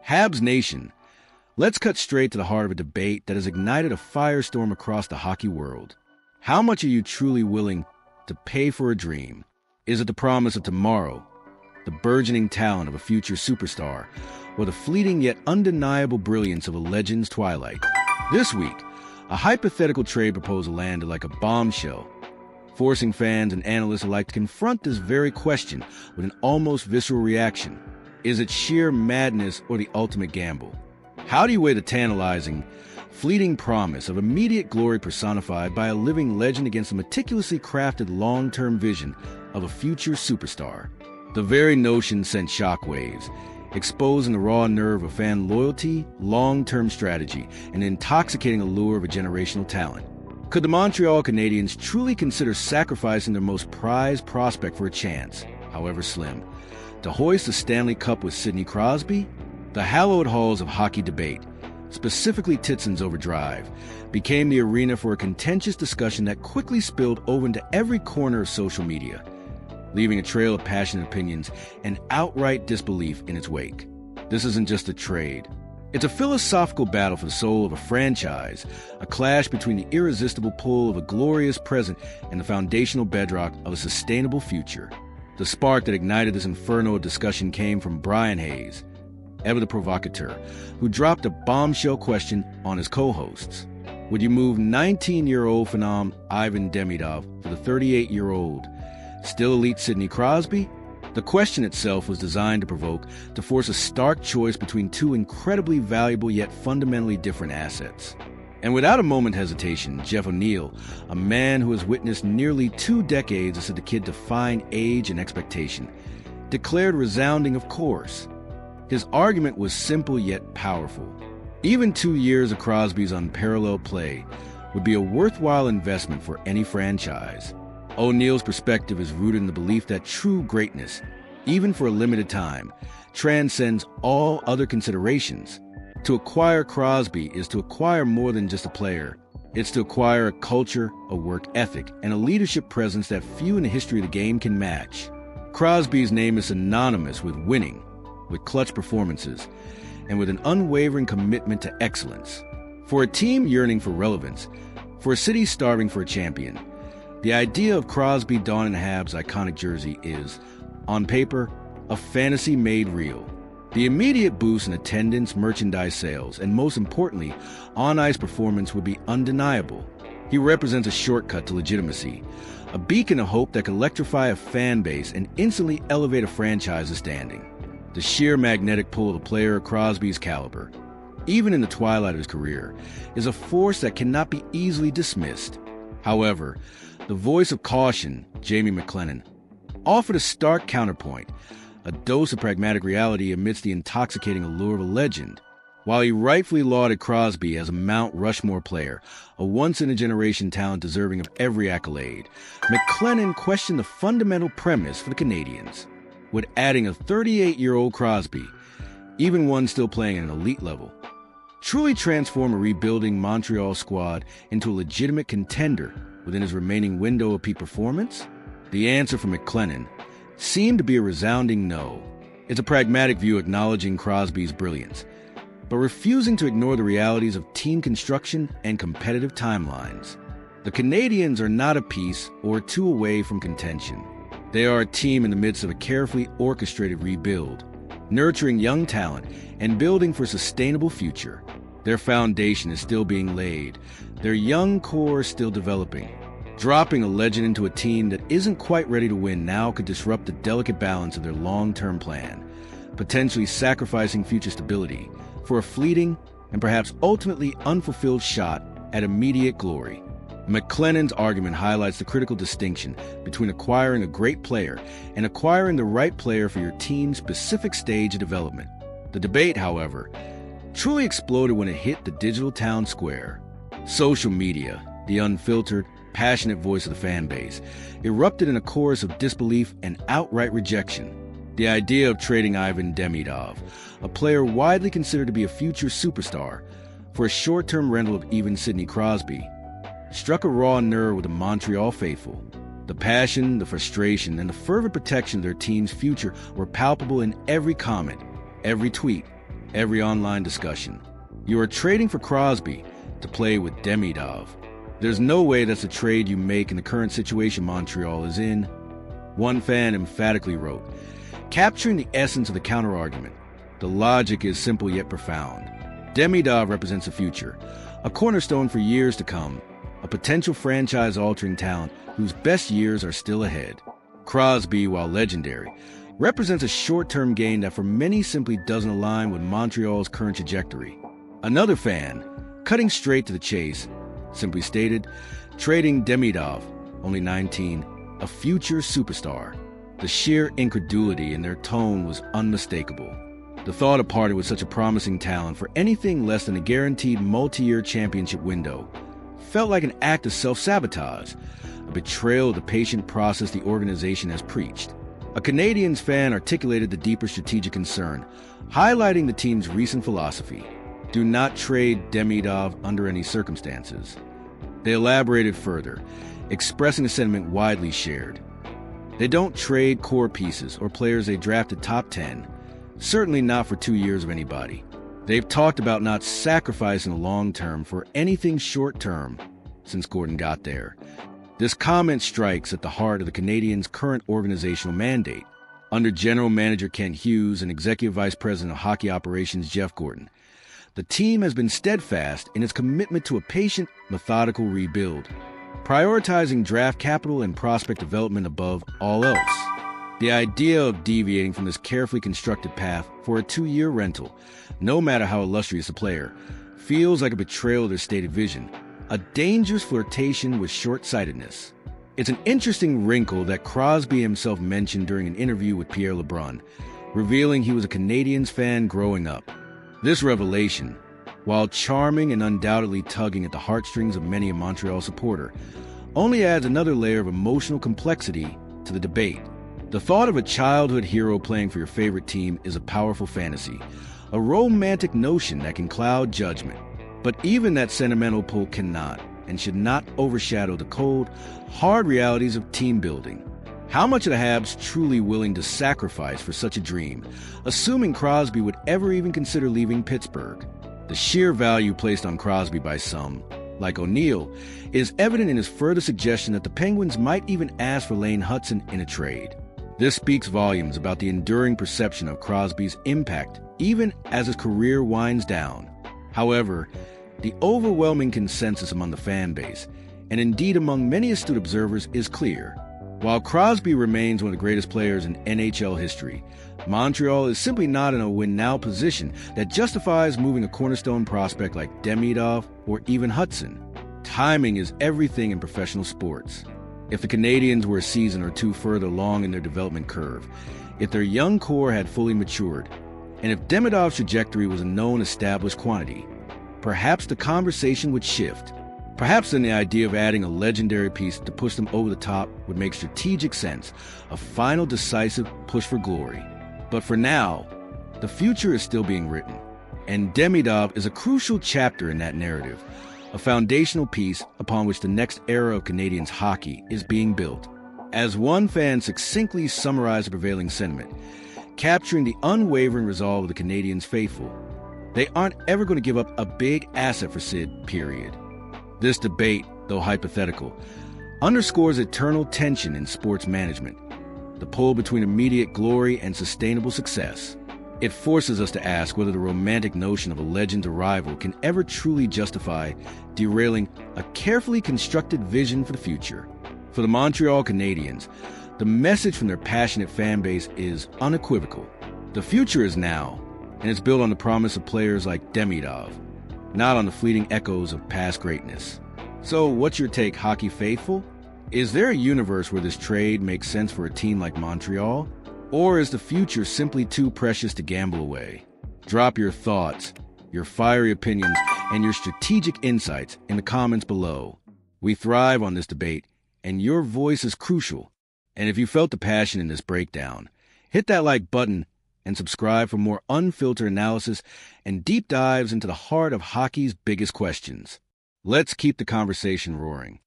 Habs Nation, let's cut straight to the heart of a debate that has ignited a firestorm across the hockey world. How much are you truly willing to pay for a dream? Is it the promise of tomorrow, the burgeoning talent of a future superstar, or the fleeting yet undeniable brilliance of a legend's twilight? This week, a hypothetical trade proposal landed like a bombshell, forcing fans and analysts alike to confront this very question with an almost visceral reaction. Is it sheer madness or the ultimate gamble? How do you weigh the tantalizing, fleeting promise of immediate glory personified by a living legend against the meticulously crafted long-term vision of a future superstar? The very notion sent shockwaves, exposing the raw nerve of fan loyalty, long-term strategy, and the intoxicating allure of a generational talent. Could the Montreal Canadiens truly consider sacrificing their most prized prospect for a chance, however slim, to hoist the Stanley Cup with Sidney Crosby? The hallowed halls of hockey debate, specifically Titson's Overdrive, became the arena for a contentious discussion that quickly spilled over into every corner of social media, leaving a trail of passionate opinions and outright disbelief in its wake. This isn't just a trade. It's a philosophical battle for the soul of a franchise, a clash between the irresistible pull of a glorious present and the foundational bedrock of a sustainable future. The spark that ignited this inferno of discussion came from Brian Hayes, ever the provocateur, who dropped a bombshell question on his co-hosts. Would you move 19-year-old phenom Ivan Demidov for the 38-year-old, still elite Sidney Crosby? The question itself was designed to force a stark choice between two incredibly valuable yet fundamentally different assets. And without a moment hesitation, Jeff O'Neill, a man who has witnessed nearly 2 decades as the kid define age and expectation, declared resounding of course. His argument was simple yet powerful. Even 2 years of Crosby's unparalleled play would be a worthwhile investment for any franchise. O'Neill's perspective is rooted in the belief that true greatness, even for a limited time, transcends all other considerations. To acquire Crosby is to acquire more than just a player. It's to acquire a culture, a work ethic, and a leadership presence that few in the history of the game can match. Crosby's name is synonymous with winning, with clutch performances, and with an unwavering commitment to excellence. For a team yearning for relevance, for a city starving for a champion, the idea of Crosby donning the Habs' iconic jersey is, on paper, a fantasy made real. The immediate boost in attendance, merchandise sales, and most importantly, on-ice performance would be undeniable. He represents a shortcut to legitimacy, a beacon of hope that can electrify a fan base and instantly elevate a franchise's standing. The sheer magnetic pull of a player of Crosby's caliber, even in the twilight of his career, is a force that cannot be easily dismissed. However, the voice of caution, Jamie McLennan, offered a stark counterpoint, a dose of pragmatic reality amidst the intoxicating allure of a legend. While he rightfully lauded Crosby as a Mount Rushmore player, a once-in-a-generation talent deserving of every accolade, McLennan questioned the fundamental premise for the Canadiens. Would adding a 38-year-old Crosby, even one still playing at an elite level, truly transform a rebuilding Montreal squad into a legitimate contender within his remaining window of peak performance? The answer from McLennan seemed to be a resounding no. It's a pragmatic view acknowledging Crosby's brilliance, but refusing to ignore the realities of team construction and competitive timelines. The Canadiens are not a piece or two away from contention. They are a team in the midst of a carefully orchestrated rebuild, nurturing young talent and building for a sustainable future. Their foundation is still being laid, their young core still developing. Dropping a legend into a team that isn't quite ready to win now could disrupt the delicate balance of their long-term plan, potentially sacrificing future stability for a fleeting and perhaps ultimately unfulfilled shot at immediate glory. McLennan's argument highlights the critical distinction between acquiring a great player and acquiring the right player for your team's specific stage of development. The debate, however, truly exploded when it hit the digital town square. Social media, the unfiltered, passionate voice of the fan base, erupted in a chorus of disbelief and outright rejection. The idea of trading Ivan Demidov, a player widely considered to be a future superstar, for a short-term rental of even Sidney Crosby, struck a raw nerve with the Montreal faithful. The passion, the frustration, and the fervent protection of their team's future were palpable in every comment, every tweet, every online discussion. You are trading for Crosby to play with Demidov. There's no way that's a trade you make in the current situation Montreal is in. One fan emphatically wrote, capturing the essence of the counterargument. The logic is simple yet profound. Demidov represents the future, a cornerstone for years to come, a potential franchise-altering talent whose best years are still ahead. Crosby, while legendary, represents a short-term gain that for many simply doesn't align with Montreal's current trajectory. Another fan, cutting straight to the chase, simply stated, trading Demidov, only 19, a future superstar. The sheer incredulity in their tone was unmistakable. The thought of parting with such a promising talent for anything less than a guaranteed multi-year championship window felt like an act of self-sabotage, a betrayal of the patient process the organization has preached. A Canadiens fan articulated the deeper strategic concern, highlighting the team's recent philosophy: do not trade Demidov under any circumstances. They elaborated further, expressing a sentiment widely shared. They don't trade core pieces or players they drafted top 10, certainly not for 2 years of anybody. They've talked about not sacrificing the long term for anything short term since Gordon got there. This comment strikes at the heart of the Canadiens' current organizational mandate. Under General Manager Kent Hughes and Executive Vice President of Hockey Operations Jeff Gordon, the team has been steadfast in its commitment to a patient, methodical rebuild, prioritizing draft capital and prospect development above all else. The idea of deviating from this carefully constructed path for a 2-year rental, no matter how illustrious a player, feels like a betrayal of their stated vision, a dangerous flirtation with short-sightedness. It's an interesting wrinkle that Crosby himself mentioned during an interview with Pierre LeBrun, revealing he was a Canadiens fan growing up. This revelation, while charming and undoubtedly tugging at the heartstrings of many a Montreal supporter, only adds another layer of emotional complexity to the debate. The thought of a childhood hero playing for your favorite team is a powerful fantasy, a romantic notion that can cloud judgment. But even that sentimental pull cannot and should not overshadow the cold, hard realities of team building. How much are the Habs truly willing to sacrifice for such a dream, assuming Crosby would ever even consider leaving Pittsburgh? The sheer value placed on Crosby by some, like O'Neill, is evident in his further suggestion that the Penguins might even ask for Lane Hutson in a trade. This speaks volumes about the enduring perception of Crosby's impact, even as his career winds down. However, the overwhelming consensus among the fan base, and indeed among many astute observers, is clear. While Crosby remains one of the greatest players in NHL history, Montreal is simply not in a win-now position that justifies moving a cornerstone prospect like Demidov or even Hutson. Timing is everything in professional sports. If the Canadiens were a season or two further along in their development curve, if their young core had fully matured, and if Demidov's trajectory was a known established quantity, perhaps the conversation would shift. Perhaps then the idea of adding a legendary piece to push them over the top would make strategic sense, a final decisive push for glory. But for now, the future is still being written, and Demidov is a crucial chapter in that narrative, a foundational piece upon which the next era of Canadiens hockey is being built. As one fan succinctly summarized the prevailing sentiment, capturing the unwavering resolve of the Canadiens faithful, they aren't ever going to give up a big asset for Sid, period. This debate, though hypothetical, underscores eternal tension in sports management, the pull between immediate glory and sustainable success. It forces us to ask whether the romantic notion of a legend's arrival can ever truly justify derailing a carefully constructed vision for the future. For the Montreal Canadiens, the message from their passionate fan base is unequivocal. The future is now, and it's built on the promise of players like Demidov, not on the fleeting echoes of past greatness. So what's your take, hockey faithful? Is there a universe where this trade makes sense for a team like Montreal? Or is the future simply too precious to gamble away? Drop your thoughts, your fiery opinions, and your strategic insights in the comments below. We thrive on this debate, and your voice is crucial. And if you felt the passion in this breakdown, hit that like button and subscribe for more unfiltered analysis and deep dives into the heart of hockey's biggest questions. Let's keep the conversation roaring.